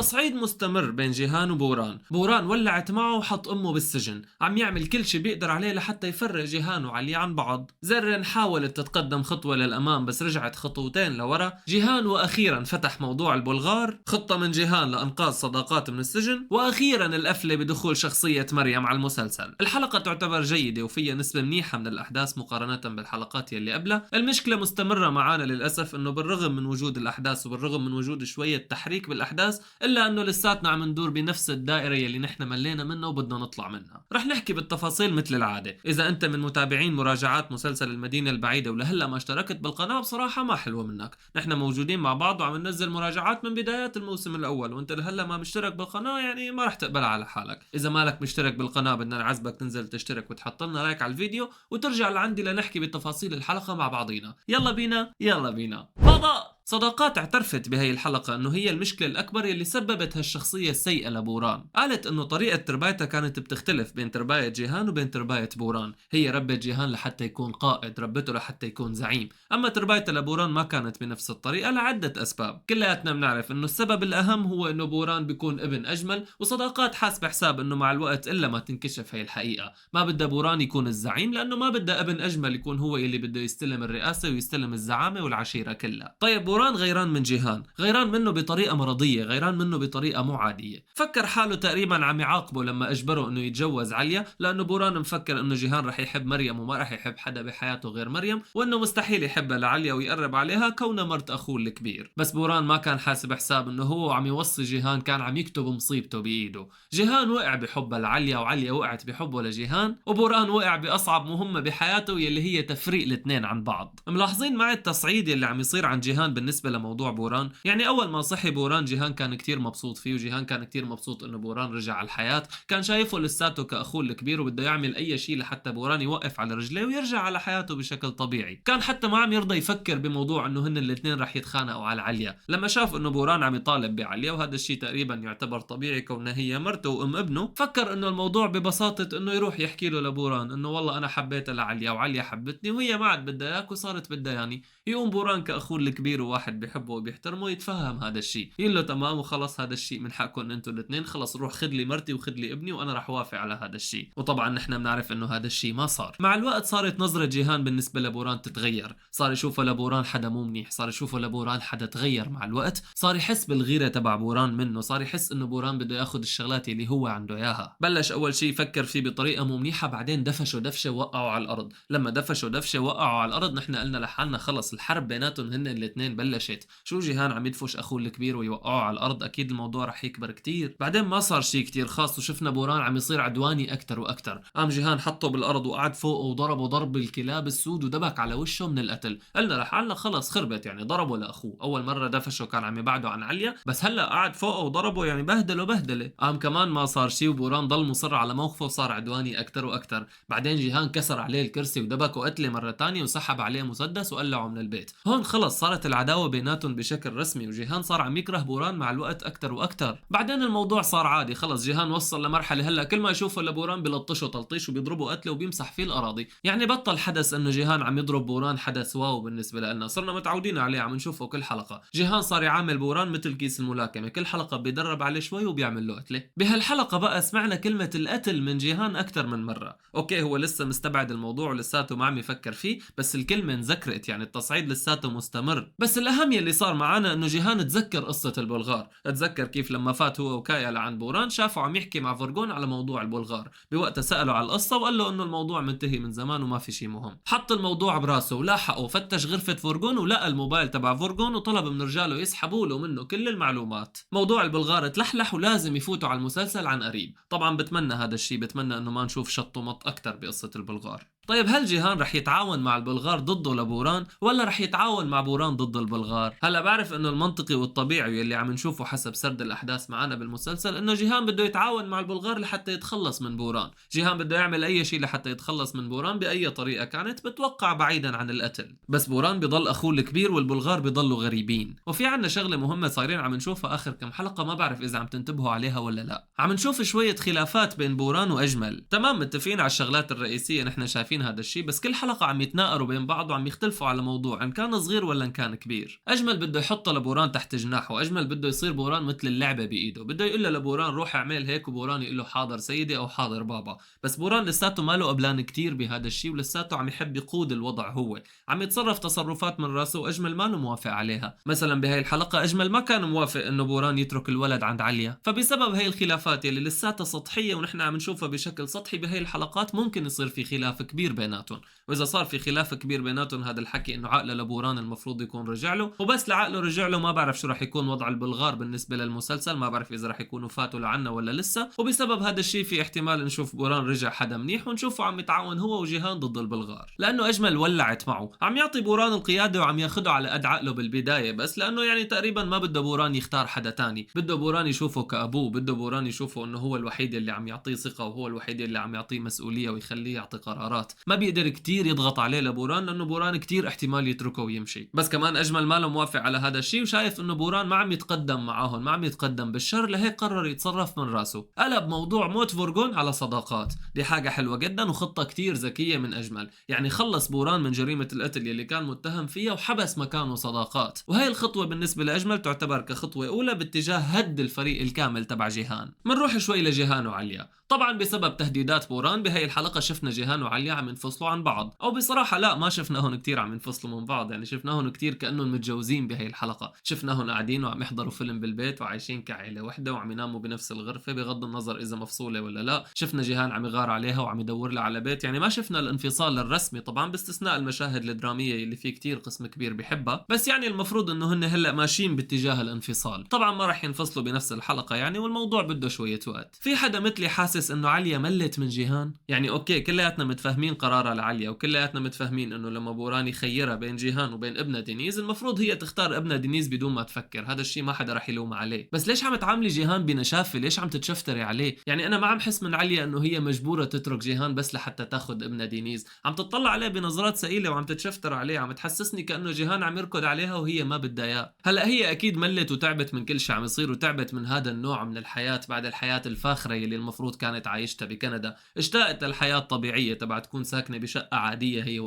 تصعيد مستمر بين جيهان وبوران. بوران ولعت معه وحط امه بالسجن، عم يعمل كل شي بيقدر عليه لحتى يفرق جيهان وعلي عن بعض. زرن حاولت تتقدم خطوة للأمام بس رجعت خطوتين لورا. جيهان وأخيرا فتح موضوع البلغار، خطة من جيهان لإنقاذ صداقات من السجن، وأخيرا القفلة بدخول شخصية مريم على المسلسل. الحلقة تعتبر جيدة وفيها نسبة منيحة من الأحداث مقارنة بالحلقات يلي قبلها. المشكلة مستمرة معانا للأسف إنه بالرغم من وجود الأحداث وبالرغم من وجود شوية تحريك بالأحداث إلا إنه لساتنا عم ندور بنفس الدائرة يلي نحن ملينا منها وبدنا نطلع منها. رح نحكي بالتفاصيل مثل العادة. إذا أنت من متابعين مراجعات مسلسل المدينة البعيدة ولهلا ما اشتركت بالقناة بصراحة ما حلوة منك. نحن موجودين مع بعض وعم ننزل مراجعات من بدايات الموسم الأول، وأنت لهلا ما مشترك بالقناة يعني ما رح تقبل على حالك. إذا مالك مشترك بالقناة بدنا نعزبك تنزل تشترك وتحط لنا لايك على الفيديو وترجع لعندي لنحكي بتفاصيل الحلقة مع بعضينا. يلا بينا يلا بينا. فضاء صداقات اعترفت بهي الحلقة انه هي المشكلة الاكبر يلي سببت هالشخصية السيئة لبوران. قالت انه طريقة تربايتها كانت بتختلف بين ترباية جيهان وبين ترباية بوران. هي ربت جيهان لحتى يكون قائد، ربته لحتى يكون زعيم، اما تربايتها لبوران ما كانت بنفس الطريقة لعدة اسباب. كلياتنا بنعرف انه السبب الاهم هو انه بوران بيكون ابن اجمل، وصداقات حاسبة حساب انه مع الوقت الا ما تنكشف هي الحقيقة. ما بدها بوران يكون الزعيم لانه ما بدها ابن اجمل يكون هو اللي بده يستلم الرئاسة ويستلم الزعامة والعشيرة كلها. طيب بوران غيران من جيهان، غيران منه بطريقة مرضية، غيران منه بطريقة مو عادية. فكر حاله تقريبا عم يعاقبه لما اجبره انه يتجوز عليا، لانه بوران مفكر انه جيهان رح يحب مريم وما رح يحب حدا بحياته غير مريم، وانه مستحيل يحبها لعليا ويقرب عليها كونها مرت اخوه الكبير. بس بوران ما كان حاسب حساب انه هو عم يوصي جيهان كان عم يكتب مصيبته بايده. جيهان وقع بحبها لعليا وعليا وقعت بحبه لجيهان، وبوران وقع باصعب مهمة بحياته يلي هي تفريق الاثنين عن بعض. ملاحظين معي التصعيد اللي عم يصير عن جيهان بالنسبة لموضوع بوران؟ يعني اول ما صحي بوران جيهان كان كتير مبسوط فيه، وجيهان كان كتير مبسوط انه بوران رجع على الحياة، كان شايفه لساته كاخوه الكبير وبده يعمل اي شيء لحتى بوران يوقف على رجليه ويرجع على حياته بشكل طبيعي. كان حتى ما عم يرضى يفكر بموضوع انه هن الاثنين رح يتخانقوا على عليا. لما شاف انه بوران عم يطالب بعليا، وهذا الشيء تقريبا يعتبر طبيعي كونها هي مرته وام ابنه، فكر انه الموضوع ببساطة انه يروح يحكي له لبوران انه والله انا حبيتها لعليا وعليا حبتني وهي ما عاد بدها اياك وصارت بدها يعني. يقوم بوران كاخوه الكبير وواحد بيحبه وبيحترمه يتفهم هذا الشيء، يقول له تمام وخلص هذا الشيء من حقكم انتوا الاثنين، خلص روح خذ لي مرتي وخذ لي ابني وانا راح وافق على هذا الشيء. وطبعا نحن بنعرف انه هذا الشيء ما صار. مع الوقت صارت نظرة جيهان بالنسبة لبوران تتغير، صار يشوفه لبوران حدا مو منيح، صار يشوفه لبوران حدا تغير مع الوقت، صار يحس بالغيرة تبع بوران منه، صار يحس انه بوران بده ياخذ الشغلات اللي هو عنده اياها. بلش اول شيء يفكر فيه بطريقة مو منيحة، بعدين دفشوا دفشة وقعوا على الارض. لما دفشوا دفشة وقعوا على الارض نحن قلنا لحالنا خلص الحرب بيناتهم هن الاثنين بلشت. شو جيهان عم يدفش اخوه الكبير ويوقعوا على الارض، اكيد الموضوع رح يكبر كتير. بعدين ما صار شيء كتير خاص وشفنا بوران عم يصير عدواني اكتر واكتر. قام جيهان حطه بالارض وقعد فوقه وضربه ضرب الكلاب السود ودبك على وشه من القتل. قلنا لحالنا خلص خربت، يعني ضربه لاخوه. اول مره دفشه كان عم يبعده عن عليا، بس هلا قعد فوقه وضربه يعني بهدله بهدله. قام كمان ما صار شيء وبوران ضل مصر على موقفه وصار عدواني اكتر واكتر. بعدين جيهان كسر عليه الكرسي ودبكه قتله مره تانية وسحب عليه مسدس وقلعه من البيت. هون خلص صارت العداوه بيناتهم بشكل رسمي، وجيهان صار عم يكره بوران مع الوقت اكتر واكتر. بعدين الموضوع صار عادي، خلص جيهان وصل لمرحله هلا كل ما يشوفه لبوران بلطشه تلطيش وبيضربه قتله وبيمسح فيه الاراضي. يعني بطل حدث انه جيهان عم يضرب بوران حدث واو بالنسبه لنا، صرنا متعودين عليه عم نشوفه كل حلقه. جيهان صار يعامل بوران مثل كيس الملاكمه، كل حلقه بيدرب عليه شوي وبيعمل له قتله. بهالحلقه بقى سمعنا كلمه القتل من جيهان اكثر من مره. اوكي هو لسه مستبعد الموضوع ولساته ما عم يفكر فيه، بس الكلمه انذكرت، يعني التصعيد لساته مستمر. بس الاهم يلي صار معنا انه جيهان تذكر قصه البلغار، تذكر كيف لما فات هو وكايا لعند بوران شافه عم يحكي مع فورغون على موضوع البلغار. بوقتها سأله على القصة وقال له انه الموضوع منتهي من زمان وما في شيء مهم. حط الموضوع براسه ولاحقه، فتش غرفة فورغون ولقى الموبايل تبع فورغون وطلب من رجاله يسحبوا له منه كل المعلومات. موضوع البلغار تلحلح ولازم يفوتوا على المسلسل عن قريب. طبعا بتمنى هذا الشيء، بتمنى انه ما نشوف شط ومط اكثر بقصة البلغار. طيب هل جيهان رح يتعاون مع البلغار ضده لبوران ولا رح يتعاون مع بوران ضد البلغار؟ هلا بعرف انه المنطقي والطبيعي اللي عم نشوفه حسب سرد الاحداث معنا بالمسلسل انه جيهان بده يتعاون مع البلغار لحتى يتخلص من بوران. جيهان بده يعمل اي شيء لحتى يتخلص من بوران باي طريقه كانت، بتوقع بعيدا عن القتل. بس بوران بضل اخوه الكبير والبلغار بضلوا غريبين. وفي عنا شغله مهمه صايرين عم نشوفها اخر كم حلقه، ما بعرف اذا عم تنتبهوا عليها ولا لا. عم نشوف شويه خلافات بين بوران واجمل. تمام متفقين على الشغلات الرئيسيه، نحن شايفين عارفين هذا الشيء، بس كل حلقة عم يتناقروا بين بعض وعم يختلفوا على موضوع ان كان صغير ولا ان كان كبير. اجمل بده يحطه لبوران تحت جناحه، واجمل بده يصير بوران مثل اللعبة بايده، بده يقول له لبوران روح اعمل هيك، وبوران يقول له حاضر سيدي او حاضر بابا. بس بوران لساته ماله قبلان كتير بهذا الشيء، ولساته عم يحب يقود الوضع، هو عم يتصرف تصرفات من راسه واجمل ما موافق عليها. مثلا بهاي الحلقة اجمل ما كان موافق انه بوران يترك الولد عند عليا، فبسبب هاي الخلافات يلي لساتها سطحية ونحن عم نشوفها بشكل سطحي بهاي الحلقات، ممكن يصير في خلاف كبير بيناتهم. واذا صار في خلاف كبير بيناتهم، هذا الحكي انه عقله لبوران المفروض يكون رجع له، وبس لعقله رجع له ما بعرف شو راح يكون وضع البلغار بالنسبة للمسلسل، ما بعرف اذا راح يكونوا فاتوا لعنا ولا لسه. وبسبب هذا الشيء في احتمال نشوف بوران رجع حدا منيح، ونشوفه عم يتعاون هو وجيهان ضد البلغار، لانه اجمل ولعت معه، عم يعطي بوران القيادة وعم ياخده على قد عقله بالبداية، بس لانه يعني تقريبا ما بده بوران يختار حدا تاني، بده بوران يشوفه كأبوه، بده بوران يشوفه انه هو الوحيد اللي عم يعطيه ثقة، وهو الوحيد اللي عم يعطيه مسؤولية ويخليه يعطي قرارات. ما بيقدر كتير يضغط عليه لبوران، لانه بوران كتير احتمال يتركه ويمشي. بس كمان اجمل ما له موافق على هذا الشيء، وشايف انه بوران ما عم يتقدم معاهم، ما عم يتقدم بالشر، لهيك قرر يتصرف من راسه، قلب موضوع موت فورغون على صداقات. دي حاجة حلوة جدا وخطة كتير ذكية من اجمل، يعني خلص بوران من جريمة القتل يلي كان متهم فيها وحبس مكانه صداقات. وهي الخطوة بالنسبة لاجمل تعتبر كخطوة اولى باتجاه هد الفريق الكامل تبع جيهان. منروح شوي لجيهان وعليا. طبعا بسبب تهديدات بوران بهي الحلقة شفنا جيهان وعليا عم ينفصلوا عن بعض، او بصراحة لا، ما شفناهم كتير عم ينفصلوا من بعض، يعني شفناهم كتير كأنهم متجوزين بهي الحلقة، شفناهم قاعدين وعم يحضروا فيلم بالبيت وعايشين كعائلة وحدة وعم يناموا بنفس الغرفة بغض النظر اذا مفصولة ولا لا. شفنا جيهان عم يغار عليها وعم يدور لها على بيت، يعني ما شفنا الانفصال الرسمي طبعا باستثناء المشاهد الدرامية اللي فيه كتير قسم كبير بحبها، بس يعني المفروض انه هن هلا ماشيين باتجاه الانفصال. طبعا ما راح ينفصلوا بنفس الحلقة يعني، والموضوع بده شوية وقت. في حدا مثلي حاسس انه عليا ملت من جيهان؟ يعني اوكي كلياتنا متفاهمين قرارها لعليا، وكلياتنا متفاهمين انه لما بوران يخيرها بين جيهان وبين ابنها دينيز، المفروض هي تختار ابنها دينيز بدون ما تفكر، هذا الشيء ما حدا رح يلوم عليه. بس ليش عم تعاملي جيهان بنشافة؟ ليش عم تتشفتري عليه؟ يعني انا ما عم حس من عليا انه هي مجبورة تترك جيهان بس لحتى تاخذ ابنها دينيز، عم تطلع عليه بنظرات سئيلة وعم تتشفتر عليه، عم تحسسني كأنه جيهان عم يركض عليها وهي ما بدها اياه. هلا هي اكيد ملت وتعبت من كل شيء عم يصير، وتعبت من هذا النوع من الحياة بعد الحياة الفاخرة اللي المفروض كانت عايشتها بكندا، اشتاقت للحياة الطبيعية تبع تكون ساكنة بشقة عادية هي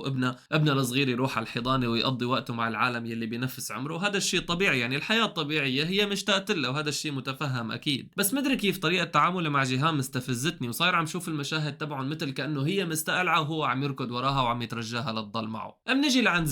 ابنها الصغير يروح على الحضانة ويقضي وقته مع العالم يلي بنفس عمره، وهذا الشيء طبيعي، يعني الحياة الطبيعية هي مشتاقت له، وهذا الشيء متفهم اكيد. بس مدري كيف طريقة تعامله مع جيهان مستفزتني، وصاير عم شوف المشاهد تبعهم مثل كأنه هي مستقلعة وهو عم يركض وراها وعم يترجاها لتضل معه. بنيجي لعند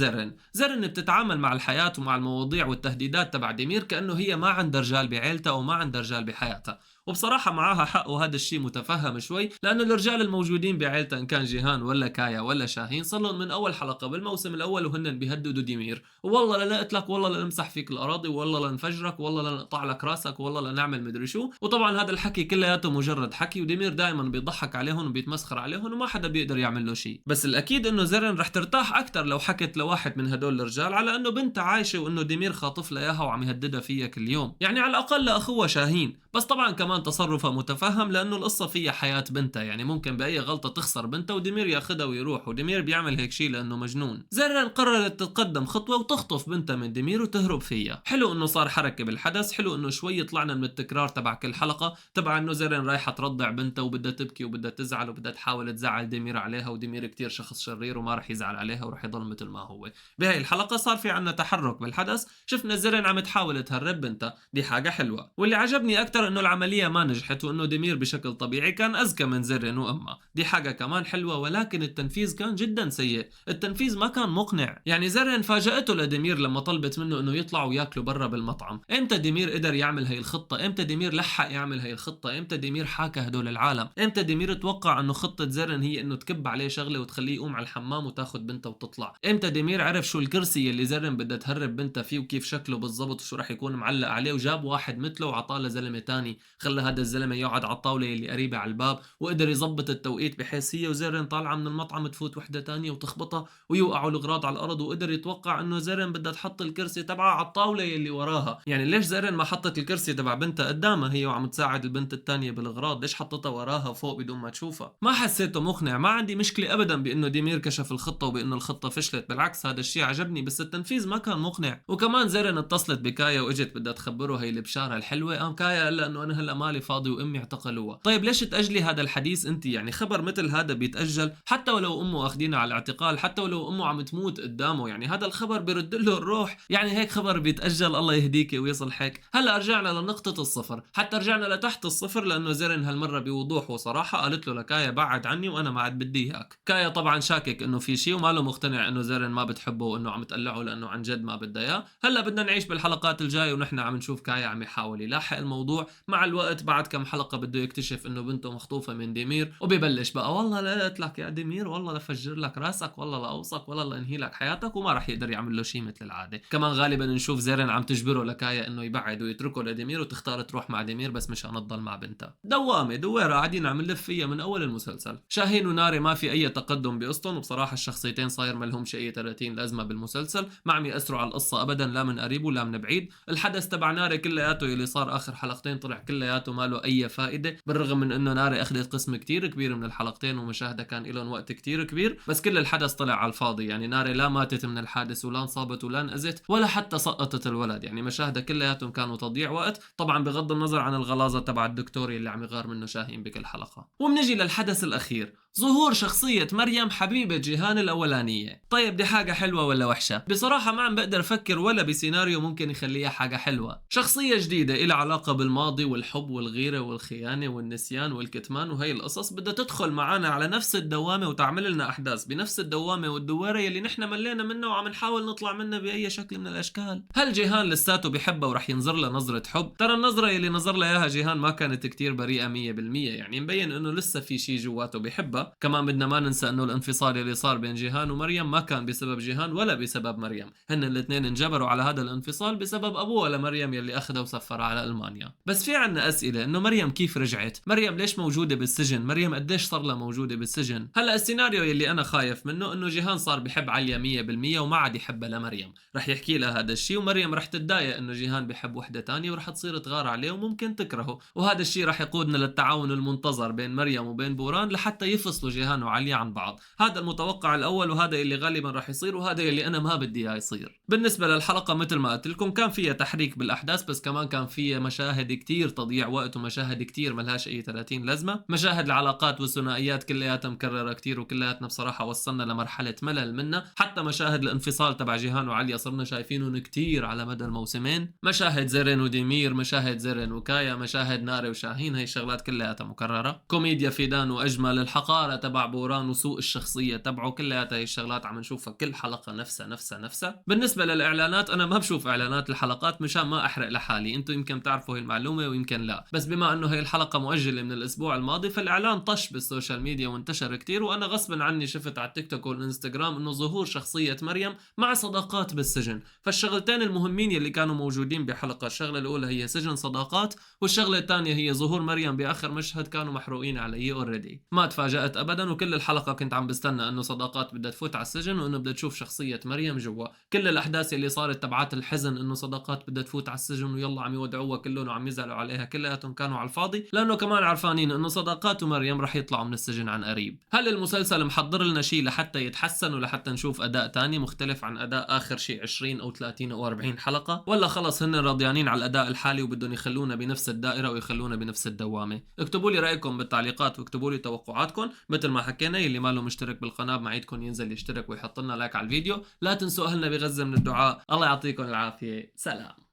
زرن بتتعامل مع الحياة ومع المواضيع والتهديدات تبع ديمير كأنه هي ما عندها رجال بعيلتها وما عندها رجال بحياتها، وبصراحة معاها حق، وهذا الشيء متفهم شوي، لأنه الرجال الموجودين بعيلتها إن كان جيهان ولا كايا ولا شاهين صار لهم من أول حلقة بالموسم الأول وهن بيهددوا ديمير، والله لنقتلك، والله لنمسح فيك الأراضي، والله لنفجرك، والله لنقطع لك راسك، والله لنعمل مدري شو. وطبعا هذا الحكي كلياته مجرد حكي، وديمير دائما بيضحك عليهم وبيتمسخر عليهم وما حدا بيقدر يعمل له شيء. بس الأكيد إنه زرن رح ترتاح أكثر لو حكت لواحد من هدول الرجال على إنه بنتها عايشة، وإنه ديمير خاطف لها إياها وعم يهددها فيها كل يوم، يعني على الأقل لأخوها شاهين. بس طبعا كمان تصرفها متفهم لانه القصه فيها حياه بنتها، يعني ممكن باي غلطه تخسر بنتها وديمير ياخذها ويروح، وديمير بيعمل هيك شيء لانه مجنون. زرن قررت تتقدم خطوه وتخطف بنتها من ديمير وتهرب فيها. حلو انه صار حركه بالحدث، حلو انه شوي طلعنا من التكرار تبع كل حلقه تبع انه زرن رايحه ترضع بنتها وبدها تبكي وبدها تزعل وبدها تحاول تزعل ديمير عليها، وديمير كتير شخص شرير وما رح يزعل عليها ورح يضل مثل ما هو. بهاي الحلقه صار في عنا تحرك بالحدث، شفنا زرن عم تحاول تهرب بنتها، دي حاجه حلوه. واللي عجبني اكثر انه العمليه ما نجحت، وانه ديمير بشكل طبيعي كان اذكى من زرن وامها، دي حاجه كمان حلوه. ولكن التنفيذ كان جدا سيء، التنفيذ ما كان مقنع. يعني زرن فاجأته لديمير لما طلبت منه انه يطلعوا ياكلوا برا بالمطعم. امتى ديمير قدر يعمل هي الخطه؟ امتى ديمير لحق يعمل هي الخطه؟ امتى ديمير حاكى هدول العالم؟ امتى ديمير توقع انه خطه زرن هي انه تكب عليه شغله وتخليه يقوم على الحمام وتاخذ بنته وتطلع؟ امتى ديمير عرف شو الكرسي اللي زرن بدها تهرب بنتها فيه وكيف شكله بالضبط وشو راح يكون معلق عليه، وجاب واحد مثله وعطاه لزلمه تاني، خلى هذا الزلمه يقعد على الطاوله اللي قريبه على الباب، وقدر يظبط التوقيت بحيث هي وزرن طالعه من المطعم تفوت وحده تانية وتخبطها ويوقعوا الاغراض على الارض، وقدر يتوقع انه زرن بدها تحط الكرسي تبعها على الطاوله اللي وراها. يعني ليش زرن ما حطت الكرسي تبع بنتها قدامها هي وعم تساعد البنت التانية بالاغراض؟ ليش حطتها وراها فوق بدون ما تشوفها؟ ما حسيته مقنع. ما عندي مشكله ابدا بانه ديمير كشف الخطه وبانه الخطه فشلت، بالعكس هذا الشيء عجبني، بس التنفيذ ما كان مقنع. وكمان زرن اتصلت بكايا واجت بدها تخبره هي البشاره الحلوه، قام كايا قال لها انه انا هلا مالي فاضي وامي اعتقلوها. طيب ليش تاجلي هذا الحديث انت؟ يعني خبر مثل هذا بيتاجل حتى ولو امه اخدينها على الاعتقال، حتى ولو امه عم تموت قدامه، يعني هذا الخبر بيرد له الروح. يعني هيك خبر بيتاجل، الله يهديك ويصلحك. هلا رجعنا لنقطه الصفر، حتى رجعنا لتحت الصفر، لانه زرن هالمره بوضوح وصراحه قالت له لكايا بعد عني وانا ما عاد بدي اياك. كايا طبعا شاكك انه في شيء وما له مقتنع انه زرن ما بتحبه وانه عم تقلعه لانه عن جد ما بدها اياه. هلا بدنا نعيش بالحلقات الجايه ونحن عم نشوف كايا عم يحاول يلاحق الموضوع. مع الوقت بعد كم حلقه بده يكتشف انه بنته مخطوفه من ديمير، وبيبلش بقى والله لا قلت لك يا ديمير، والله لفجر لك راسك، والله لاوصك، والله لانهي لك حياتك، وما راح يقدر يعمل له شيء مثل العاده. كمان غالبا نشوف زيرين عم تجبره لكايا انه يبعد ويتركه لديمير وتختار تروح مع ديمير بس مشان تضل مع بنتها. دوامه دويره قاعدين عم نلف فيها من اول المسلسل. شاهين وناري ما في اي تقدم بقصتهم، وبصراحه الشخصيتين صاير ما لهمش اي 30 لازمه بالمسلسل، ما عم ياثروا على القصه ابدا لا من قريب ولا من بعيد. الحدث تبع ناري كلياته اللي صار اخر حلقتين طلع كلياته ما له اي فائده، بالرغم من انه ناري اخذت قسم كتير كبير من الحلقتين ومشاهدة كان لهم وقت كتير كبير، بس كل الحدث طلع على الفاضي. يعني ناري لا ماتت من الحادث ولا انصابت ولا انأذت ولا حتى سقطت الولد، يعني مشاهدة كلياتهم كانوا تضييع وقت، طبعا بغض النظر عن الغلاظة تبع الدكتور اللي عم يغار منه شاهين بكل حلقة. وبنجي للحدث الأخير، ظهور شخصية مريم حبيبة جيهان الأولانية. طيب دي حاجة حلوة ولا وحشة؟ بصراحة ما عم بقدر أفكر ولا بسيناريو ممكن يخليها حاجة حلوة. شخصية جديدة إلها علاقة بالماضي والحب والغيرة والخيانة والنسيان والكتمان وهي القصص، بدها تدخل معنا على نفس الدوامة وتعمل لنا أحداث بنفس الدوامة والدوارة يلي نحن ملينا منها وعم نحاول نطلع منها بأي شكل من الأشكال. هل جيهان لساته بحبها ورح ينظر لها نظرة حب؟ ترى النظرة يلي نظر لها إياها جيهان ما كانت كتير بريئة 100%، يعني مبين إنه لسه في شيء جواته بحبها. كمان بدنا ما ننسى إنه الانفصال اللي صار بين جيهان ومريم ما كان بسبب جيهان ولا بسبب مريم، هن الاثنين انجبروا على هذا الانفصال بسبب أبوها لمريم يلي أخذها وسفرها على ألمانيا. بس في عنا أسئلة، إنه مريم كيف رجعت؟ مريم ليش موجودة بالسجن؟ مريم قديش صار لها موجودة بالسجن؟ هلا السيناريو يلي أنا خايف منه إنه جيهان صار بحب عليا 100% وما عاد يحبها لمريم، رح يحكي لها هذا الشيء ومريم رح تتضايق إنه جيهان بحب وحدة تانية ورح تصير تغار عليه وممكن تكرهه، وهذا الشيء رح يقودنا للتعاون المنتظر بين مريم وبين بوران لحتى يفصلوا جيهان وعليا عن بعض. هذا المتوقع الأول وهذا اللي غالبا رح يصير وهذا اللي أنا ما بدي إياه يصير. بالنسبة للحلقة مثل ما قلت لكم كان فيها تحريك بالأحداث، بس كمان كان فيها مشاهد كتير تضييع وقت ومشاهد كتير ملهاش أي 30 لازمة. مشاهد العلاقات والثنائيات كلياتها مكررة كتير وكلياتنا بصراحة وصلنا لمرحلة ملل منها. حتى مشاهد الانفصال تبع جيهان وعليا صرنا شايفينهم كتير على مدى الموسمين. مشاهد زرين وديمير، مشاهد زرين وكايا، مشاهد ناري وشاهين، هي الشغلات كلياتها مكررة. كوميديا فيدان وأجمل، الحقارة تبع بوران وسوء الشخصية تبعه، كلياتها هي الشغلات عم نشوفها كل حلقة نفسها. بالنسبة للإعلانات أنا ما بشوف إعلانات الحلقات مشان ما أحرق لحالي، أنتم يمكن تعرفوا هي المعلومة ويمكن لا، بس بما أنه هي الحلقة مؤجلة من الأسبوع الماضي فالإعلان طش بالسوشيال ميديا وانتشر كتير، وأنا غصبا عني شفت على التيك توك والإنستغرام إنه ظهور شخصية مريم مع صداقات بالسجن. فالشغلتين المهمين يلي كانوا موجودين بحلقة، الشغلة الأولى هي سجن صداقات، والشغلة الثانية هي ظهور مريم بآخر مشهد كانوا محروقين علي اوريدي. ما تفاجأت أبدا، وكل الحلقة كنت عم بستنى إنه صداقات بدها تفوت على السجن وإنه بدها تشوف شخصية مريم جوا. كل الأحداث اللي صارت تبعات الحزن إنه صداقات بدها تفوت على السجن ويلا عم يودعوها كلهم وعم يزعلوا عليها، كلياتهم كانوا على الفاضي، لأنه كمان عرفانين إنه صداقات ومريم رح يطلعوا من السجن عن قريب. هل المسلسل محضر لنا شيء لحتى يتحسن ولحتى نشوف أداء تاني مختلف عن أداء آخر شيء 20 أو 30 أو 40 حلقة، ولا خلص هن راضيانين على الأداء الحالي وبدهم يخلونا بنفس الدائرة ويخلونا بنفس الدوامة؟ اكتبوا لي رأيكم بالتعليقات واكتبوا لي توقعاتكم. مثل ما حكينا اللي ما له مشترك بالقناة معيدكم ينزل يشترك ويحط لنا لايك على الفيديو. لا تنسوا أهلنا بغزة من الدعاء. الله يعطيكم العافية، سلام.